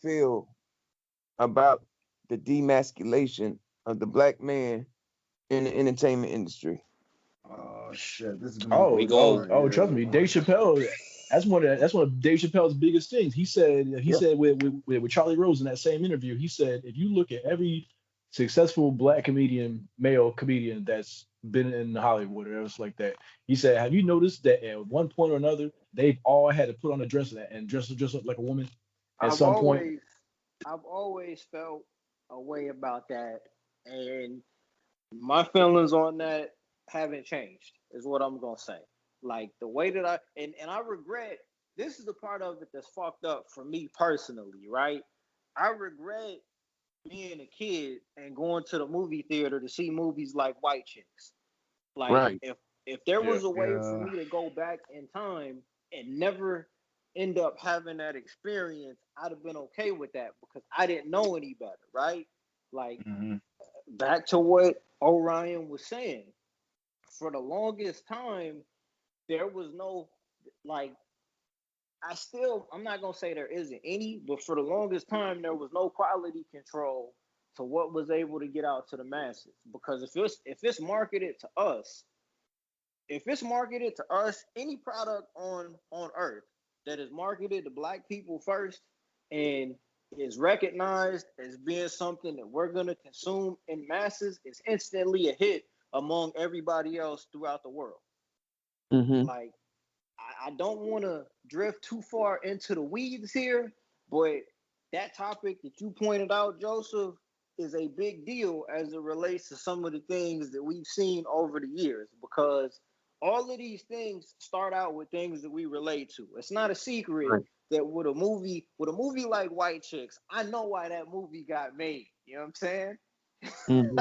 feel about the demasculation of the black man in the entertainment industry. Oh shit, this is gonna be We crazy go. right Oh, here. trust me, Dave Chappelle. That's one of Dave Chappelle's biggest things. He Yeah. said with Charlie Rose in that same interview, he said if you look at every successful black male comedian that's been in Hollywood or else like that, he said, have you noticed that at one point or another they've all had to put on a dress and dress up like a woman at I've some point? always I've always felt a way about that, and my feelings on that haven't changed. Is what I'm gonna say. Like the way that I regret, this is the part of it that's fucked up for me personally, right? I regret being a kid and going to the movie theater to see movies like White Chicks. Like Right. if there Yeah. was a way for Yeah. me to go back in time and never end up having that experience, I'd have been okay with that because I didn't know any better, right? Like Mm-hmm. back to what Orion was saying. For the longest time, there was no like I'm not gonna say there isn't any, but for the longest time there was no quality control to what was able to get out to the masses. Because if it's marketed to us, any product on earth that is marketed to black people first and is recognized as being something that we're gonna consume in masses is instantly a hit among everybody else throughout the world. Mm-hmm. Like I don't want to drift too far into the weeds here, but that topic that you pointed out, Joseph, is a big deal as it relates to some of the things that we've seen over the years because all of these things start out with things that we relate to. It's not a secret Right. that with a movie like White Chicks, I know why that movie got made. You know what I'm saying? Mm-hmm.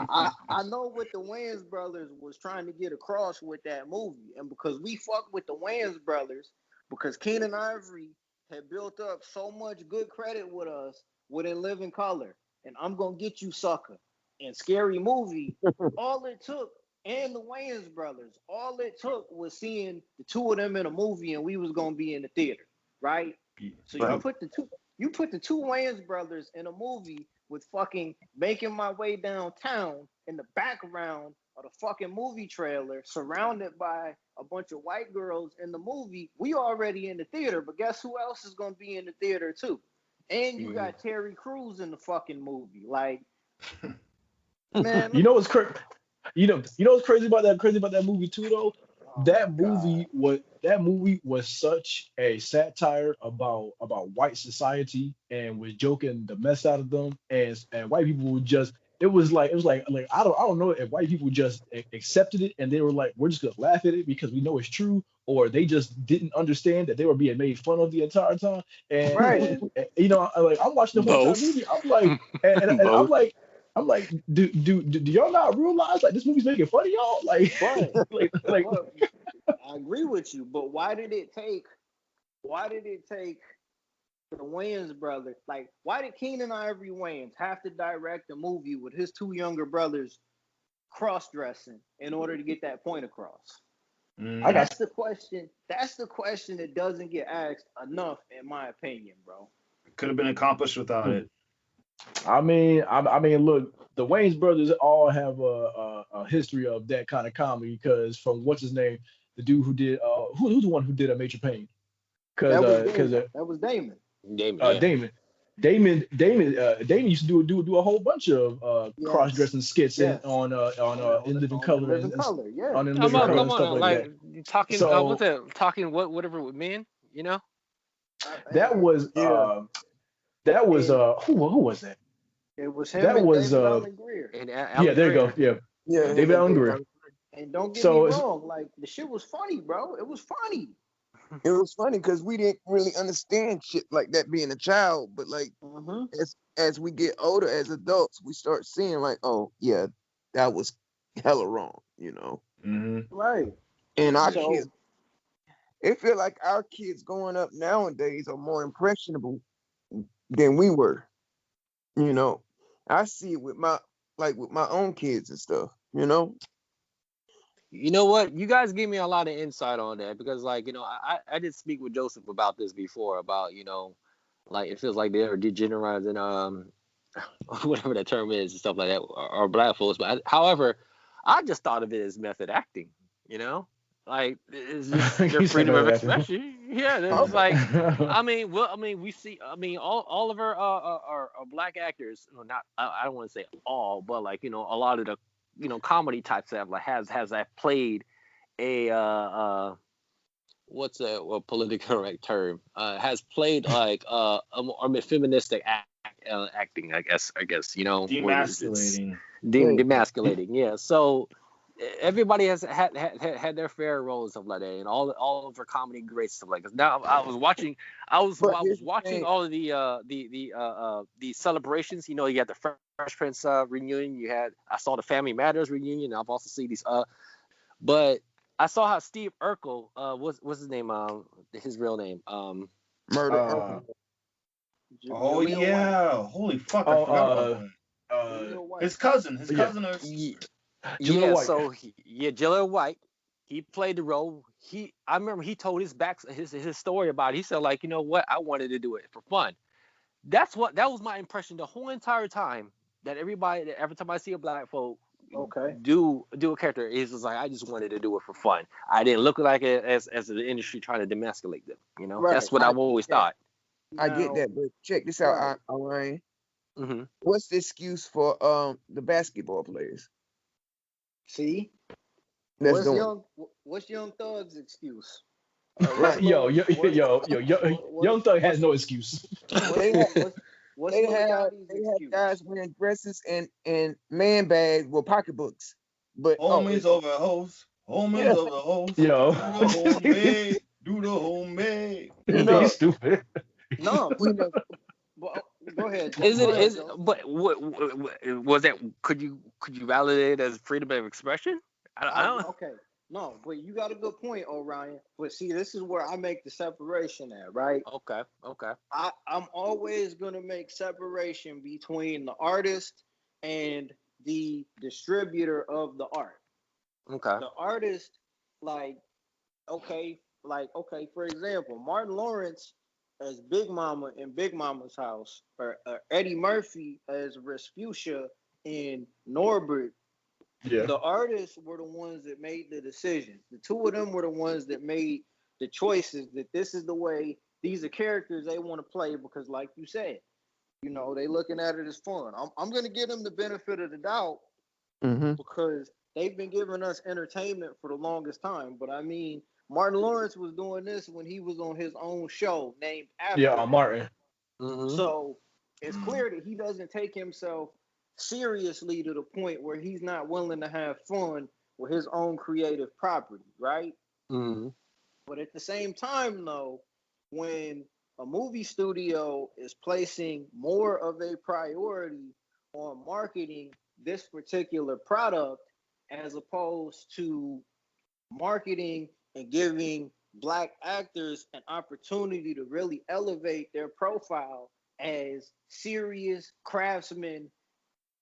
I know what the Wayans brothers was trying to get across with that movie, and because we fuck with the Wayans brothers, because Keenan Ivory had built up so much good credit with us within Living Color, and I'm gonna get you sucker, and Scary Movie, all it took, and the Wayans brothers, all it took was seeing the two of them in a movie, and we was gonna be in the theater, right? So you Right. put the two Wayans brothers in a movie with fucking Making My Way Downtown in the background of the fucking movie trailer, surrounded by a bunch of white girls in the movie. We already in the theater, but guess who else is gonna be in the theater too? And you got Terry Crews in the fucking movie. Like, man, You know what's crazy? You know what's crazy about that? Crazy about that movie too, though. oh my god. That movie was such a satire about white society and was joking the mess out of them, and white people would just. It was like I don't know if white people just accepted it and they were like we're just gonna laugh at it because we know it's true, or they just didn't understand that they were being made fun of the entire time. And, Right. I'm watching the whole entire Both. movie. I'm like, and I'm Both. like. I'm like, do y'all not realize like this movie's making fun of y'all? Like, But like but I agree with you. But why did it take the Wayans brothers? Like, why did Keenan Ivory Wayans have to direct a movie with his two younger brothers cross dressing in order to get that point across? I Mm. got That's the question. That's the question that doesn't get asked enough, in my opinion, bro. Could have been accomplished without it. I mean, look, the Wayans brothers all have a history of that kind of comedy because from what's his name, the dude who did who's the one who did a Major Pain? Because That was because Damon. That was Damon. Damon, yeah. Damon used to do a whole bunch of cross Yes. dressing skits in Yes. on In Living On Color Living Color. Yeah. on In Come Living on, Color Right. and come on. stuff like that. Like talking, what's So that? Talking whatever with men, you know? that And was Yeah. and who was that? it was him That and was David Allen Greer. And yeah, Alan there you go. Greer. Yeah, Yeah. Him David and Allen Dave. Greer. And don't get me So wrong, like the shit was funny, bro. It was funny. It was funny because we didn't really understand shit like that being a child, but like Mm-hmm. as we get older as adults, we start seeing like, oh yeah, that was hella wrong, you know. Mm-hmm. Right. And our kids, So it feel like our kids growing up nowadays are more impressionable than we were, you know. I see it with my own kids and stuff, you know. You know what? You guys gave me a lot of insight on that because, like, I did speak with Joseph about this before about, Like it feels like they're degenerating, whatever that term is and stuff like that, or black folks. But however, I just thought of it as method acting. You know, like it's just their He said freedom of better acting. expression. Yeah, they're just Okay. like. I mean, we see. I mean, all of our black actors. Well, not. I don't want to say all, but like a lot of the comedy types that has that played a what's a political correct term has played like a more feministic acting, I guess where it's Demasculating. There you go. demasculating, yeah. So everybody has had their fair roles and stuff like that, and all of our comedy greats stuff like that. Now But I here's was the watching thing. all of the celebrations. You had the Fresh Prince reunion. I saw the Family Matters reunion. I've also seen these but I saw how Steve Urkel, what's his name? His real name. Murder. Uh, oh Jaleel White. yeah. Holy fuck, I Oh, forgot about that. Jaleel White. His cousin. His yeah, cousin or Ye- sister. Jaleel Yeah, White. so Jalen White, he played the role. I remember he told his story about it. He said like, you know what, I wanted to do it for fun. That was my impression the whole entire time. That every time I see a black folk Okay. do a character, it's just like I just wanted to do it for fun. I didn't look like it as the industry trying to demasculate them. Right. That's what I I've get always that. thought. I get Now, that. But check this out, right. Ryan. Hmm. What's the excuse for the basketball players See, that's doing it? what's Young Thug's excuse? What's Right. Yo, Lil yo, what yo, yo, yo, Young Thug has what's no excuse. what's They Lil have what's they Lil have Yachty's they have guys excuse? wearing dresses and man bags with pocketbooks. But oh, Homies over hoes. Homies yeah, over hoes. Yo, Do the homemade. Do the homemade. you know, he's stupid. No, you but know, well, go ahead, Is go it ahead, is Joe. but was that? Could you validate it as freedom of expression? I don't. Okay. No, but you got a good point, Orion. But see, this is where I make the separation at, right? Okay. Okay. I'm always gonna make separation between the artist and the distributor of the art. Okay. The artist, like, okay, for example, Martin Lawrence as Big Mama in Big Mama's house, or Eddie Murphy as Respucia in Norbert. Yeah. The artists were the ones that made the decisions. The two of them were the ones that made the choices that this is the way these are characters they want to play because, like you said, they looking at it as fun. I'm gonna give them the benefit of the doubt hmm because they've been giving us entertainment for the longest time. But I mean, Martin Lawrence was doing this when he was on his own show named Yeah, Aftermath. Martin. Hmm. So it's clear that he doesn't take himself seriously to the point where he's not willing to have fun with his own creative property, right? Hmm. But at the same time, though, when a movie studio is placing more of a priority on marketing this particular product as opposed to marketing and giving black actors an opportunity to really elevate their profile as serious craftsmen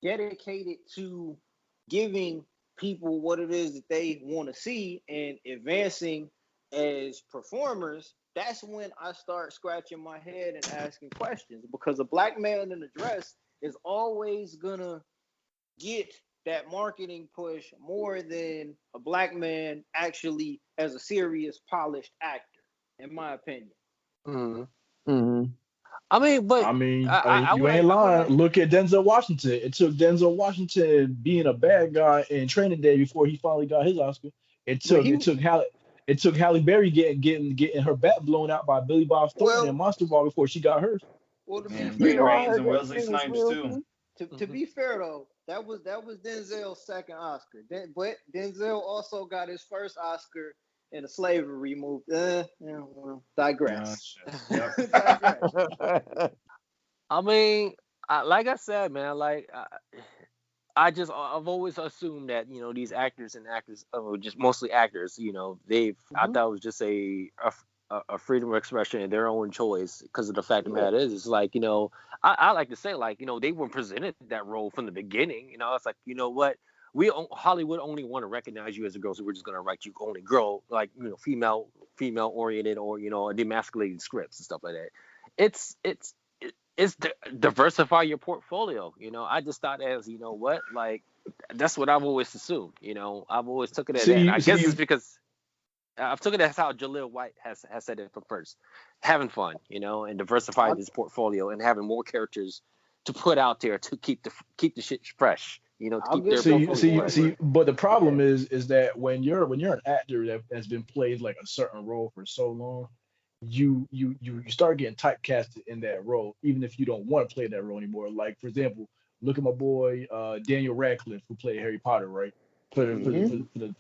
dedicated to giving people what it is that they want to see and advancing as performers, that's when I start scratching my head and asking questions because a black man in a dress is always gonna get that marketing push more than a black man actually as a serious polished actor, in my opinion. Hmm. hmm I mean, but I You would ain't I would lying. like. Look at Denzel Washington. It took Denzel Washington being a bad guy in Training Day before he finally got his Oscar. It But took he it took Halle Berry getting her back blown out by Billy Bob Thornton in well Monster Ball before she got hers. to be Man, you Ray know, fair I Rains though, heard and that Wesley thing was Snipes real too. too. to Hmm. be fair though, that was Denzel's second Oscar. But Denzel also got his first Oscar in a slavery movie. Oh Digress. shit. Yep. Digress. I mean, like I said, man, like I've always assumed that these actors and actors, just mostly actors, I Hmm. thought it was just a freedom of expression and their own choice because of the fact of the Yeah. matter is, it's like I like to say like they were presented that role from the beginning. It's like what Hollywood only want to recognize you as a girl, so we're just gonna write you only girl, like female oriented or demasculating scripts and stuff like that. diversify your portfolio. I just thought as what, like that's what I've always assumed. I've always took it as that. I guess it's because I've took it as how Jaleel White has said it from first, having fun, and diversifying his portfolio and having more characters to put out there to keep the shit fresh, to I'll keep their give you portfolio fresh. but the problem yeah. is that when you're an actor that has been played like a certain role for so long, you start getting typecasted in that role, even if you don't want to play that role anymore. Like for example, look at my boy Daniel Radcliffe who played Harry Potter, right? Hmm. For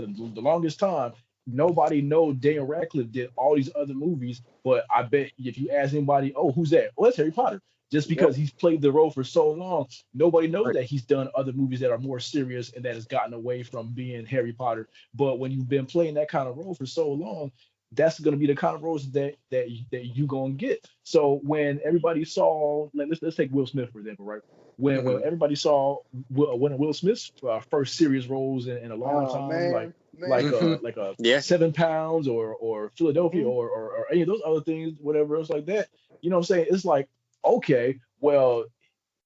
the longest time, nobody know Daniel Radcliffe did all these other movies, but I bet if you ask anybody, oh, who's that? Oh, that's Harry Potter. Just Yep. because he's played the role for so long, nobody knows Right. that he's done other movies that are more serious and that has gotten away from being Harry Potter. But when you've been playing that kind of role for so long, that's going to be the kind of roles that you gonna get. So when everybody saw, like, let's take Will Smith for example, right? When Hmm. everybody saw one of Will Smith's first serious roles in a long Oh time, like man. Hmm. like a Yeah. 7 pounds or Philadelphia Hmm. or any of those other things, whatever else like that. You know what I'm saying? It's like, okay, well,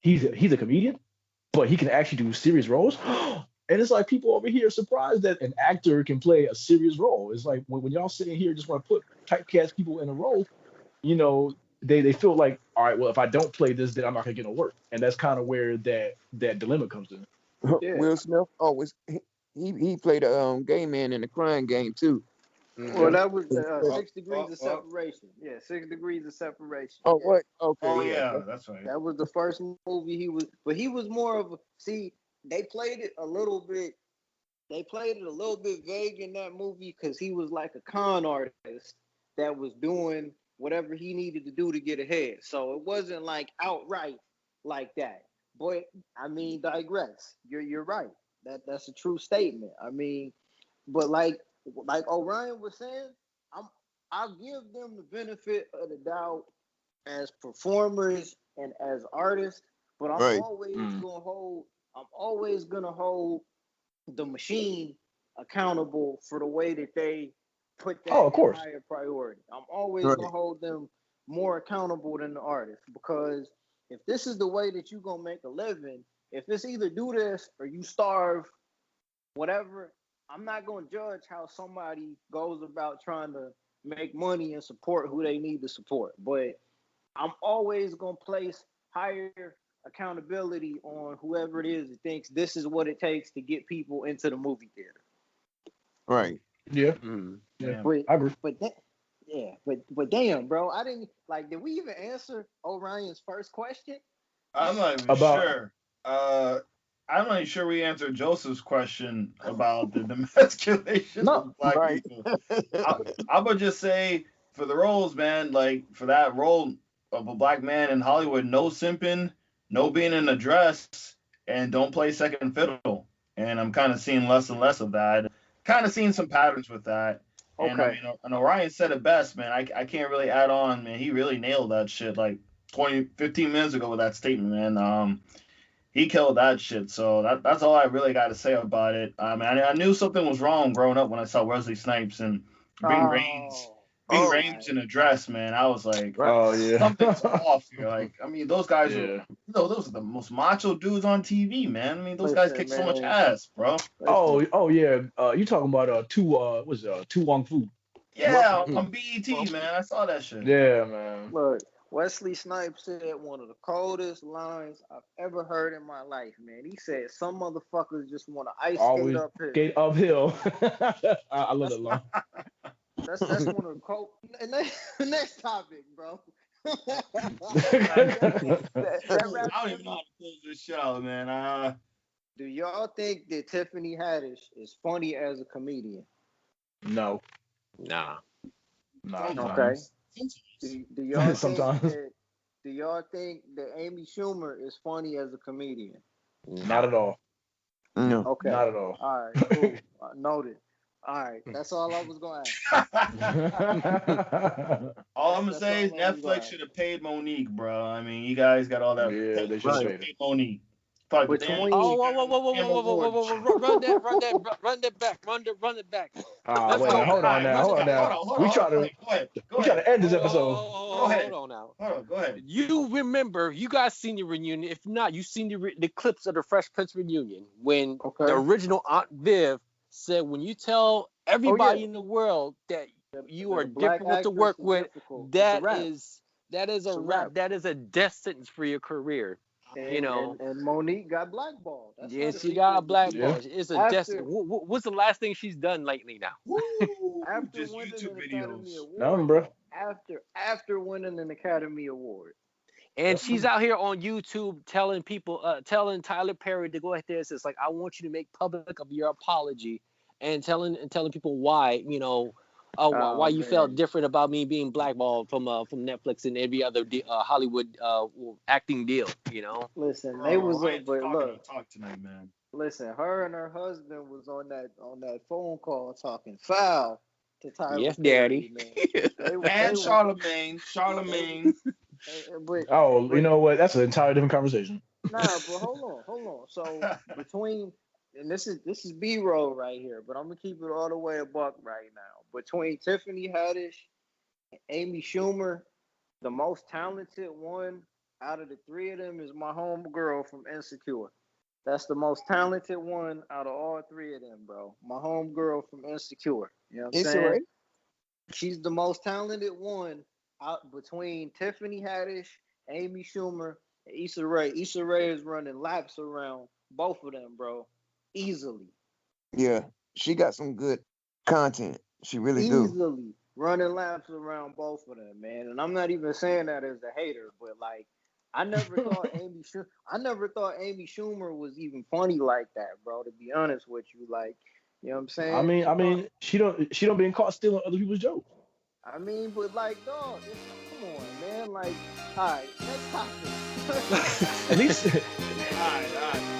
he's a comedian, but he can actually do serious roles. And it's like people over here are surprised that an actor can play a serious role. It's like when y'all sitting here just want to put typecast people in a role, they feel like, all right, well, if I don't play this, then I'm not gonna get no work. And that's kind of where that dilemma comes in. Yeah. Will Smith always he played a gay man in the Crying Game too. Well, Hmm. that was Oh, 6 degrees oh, of oh, separation. Yeah, 6 degrees of separation. Oh, Yeah, what? Okay, oh yeah. yeah, that's right. that was the first movie he was. But he was more of a. See, they played it a little bit. They played it a little bit vague in that movie because he was like a con artist that was doing whatever he needed to do to get ahead. So it wasn't like outright like that. But I mean, digress. You're right. That's a true statement. I mean, but like Orion was saying, I'm I'll give them the benefit of the doubt as performers and as artists, but Right. I'm always gonna hold the machine accountable for the way that they put Oh, that of in course. higher priority. I'm always gonna Right. hold them more accountable than the artist because if this is the way that you're gonna make a living, if it's either do this or you starve, whatever, I'm not gonna judge how somebody goes about trying to make money and support who they need to support. But I'm always gonna place higher accountability on whoever it is that thinks this is what it takes to get people into the movie theater. Right. Yeah, Hmm. yeah, Damn. But I agree. yeah, but damn, bro, I didn't like. Did we even answer Orion's first question? I'm not even About sure. Uh, I'm not even sure we answered Joseph's question about the demasculation No. of black Right. people. I, I would just say for the roles, man, like for that role of a black man in Hollywood, no simping, no being in a dress, and don't play second fiddle. And I'm kind of seeing less and less of that. Kind of seeing some patterns with that. And I Okay. mean, and Orion said it best, man. I can't really add on, man. He really nailed that shit like 15 minutes ago with that statement, man. He killed that shit. So that's all I really got to say about it. I mean, I knew something was wrong growing up when I saw Wesley Snipes and Bing Rames, Oh. Bing Oh, Rames in a dress, man. I was like, right. oh yeah, something's off here. Like, I mean, those guys are, yeah. those are the most macho dudes on TV, man. I mean, those guys Listen, kick so much man. ass, bro. Listen. Oh yeah. You talking about Tu Wong Fu? Yeah, Welcome. on BET, man. I saw that shit. Yeah, man. Look, Wesley Snipes said one of the coldest lines I've ever heard in my life, man. He said some motherfuckers just want to ice skate Always uphill. skate uphill. I love That's that line. that's one of the cold. Next topic, bro. That wraps I don't us even know how up. to close this show, man. Do y'all think that Tiffany Haddish is funny as a comedian? No, Nah. no. Okay. Sometimes. Sometimes. Do y'all think Sometimes, that Amy Schumer is funny as a comedian? not No. at all. No. Okay. Not at all. All right. Cool. Noted. All right. That's all I was gonna ask. All I'm gonna That's say is all I was Netflix gonna should ask. have paid Monique, bro. I mean, you guys got all that. Yeah, they should have Right. Should have paid her. paid Monique. Fuck, Between- Oh, whoa, run that back. Let's Wait, go hold on back. now. Hold on. We try to Go ahead. end this episode. Go ahead. Hold on now. Hold on, go ahead. You remember, you guys seen the reunion. If not, you seen the clips of the Fresh Prince reunion when Okay. the original Aunt Viv said, when you tell everybody yeah. in the world that you are The black difficult to actress work is with, difficult. It's a that wrap. is It's a a wrap. wrap. That is a death sentence for your career. And Monique got blackballed. That's Yeah, her she got a secret. blackball. Yeah. It's a After- death sentence. What's the last thing she's done lately now? Woo! After Just winning YouTube an Academy videos. Award. Nothing, bro. After winning an Academy Award. And she's out here on YouTube telling people, telling Tyler Perry to go ahead there and says, like, I want you to make public of your apology, and telling people why, why you felt man. different about me being blackballed from Netflix and every other Hollywood acting deal. Listen, they was Ryan's but talking look, to talk tonight, man. listen, her and her husband was on that phone call talking foul to Tyler Yes, Perry, Daddy. man. And Charlemagne. But Oh, you know what? That's an entirely different conversation. nah, but hold on. So between, and this is B-roll right here, but I'm gonna keep it all the way a buck right now. Between Tiffany Haddish and Amy Schumer, the most talented one out of the three of them is my homegirl from Insecure. That's the most talented one out of all three of them, bro. My homegirl from Insecure. You know what I'm It's saying? alright. She's the most talented one out between Tiffany Haddish, Amy Schumer, and Issa Rae. Issa Rae is running laps around both of them, bro. Easily. Yeah, she got some good content. She really do. Easily running laps around both of them, man. And I'm not even saying that as a hater, but like I never thought Amy Schumer was even funny like that, bro, to be honest with you. Like, you know what I'm saying? I mean, she don't being caught stealing other people's jokes. But like, dog, come on, man. Like, all right, next topic. At least All right.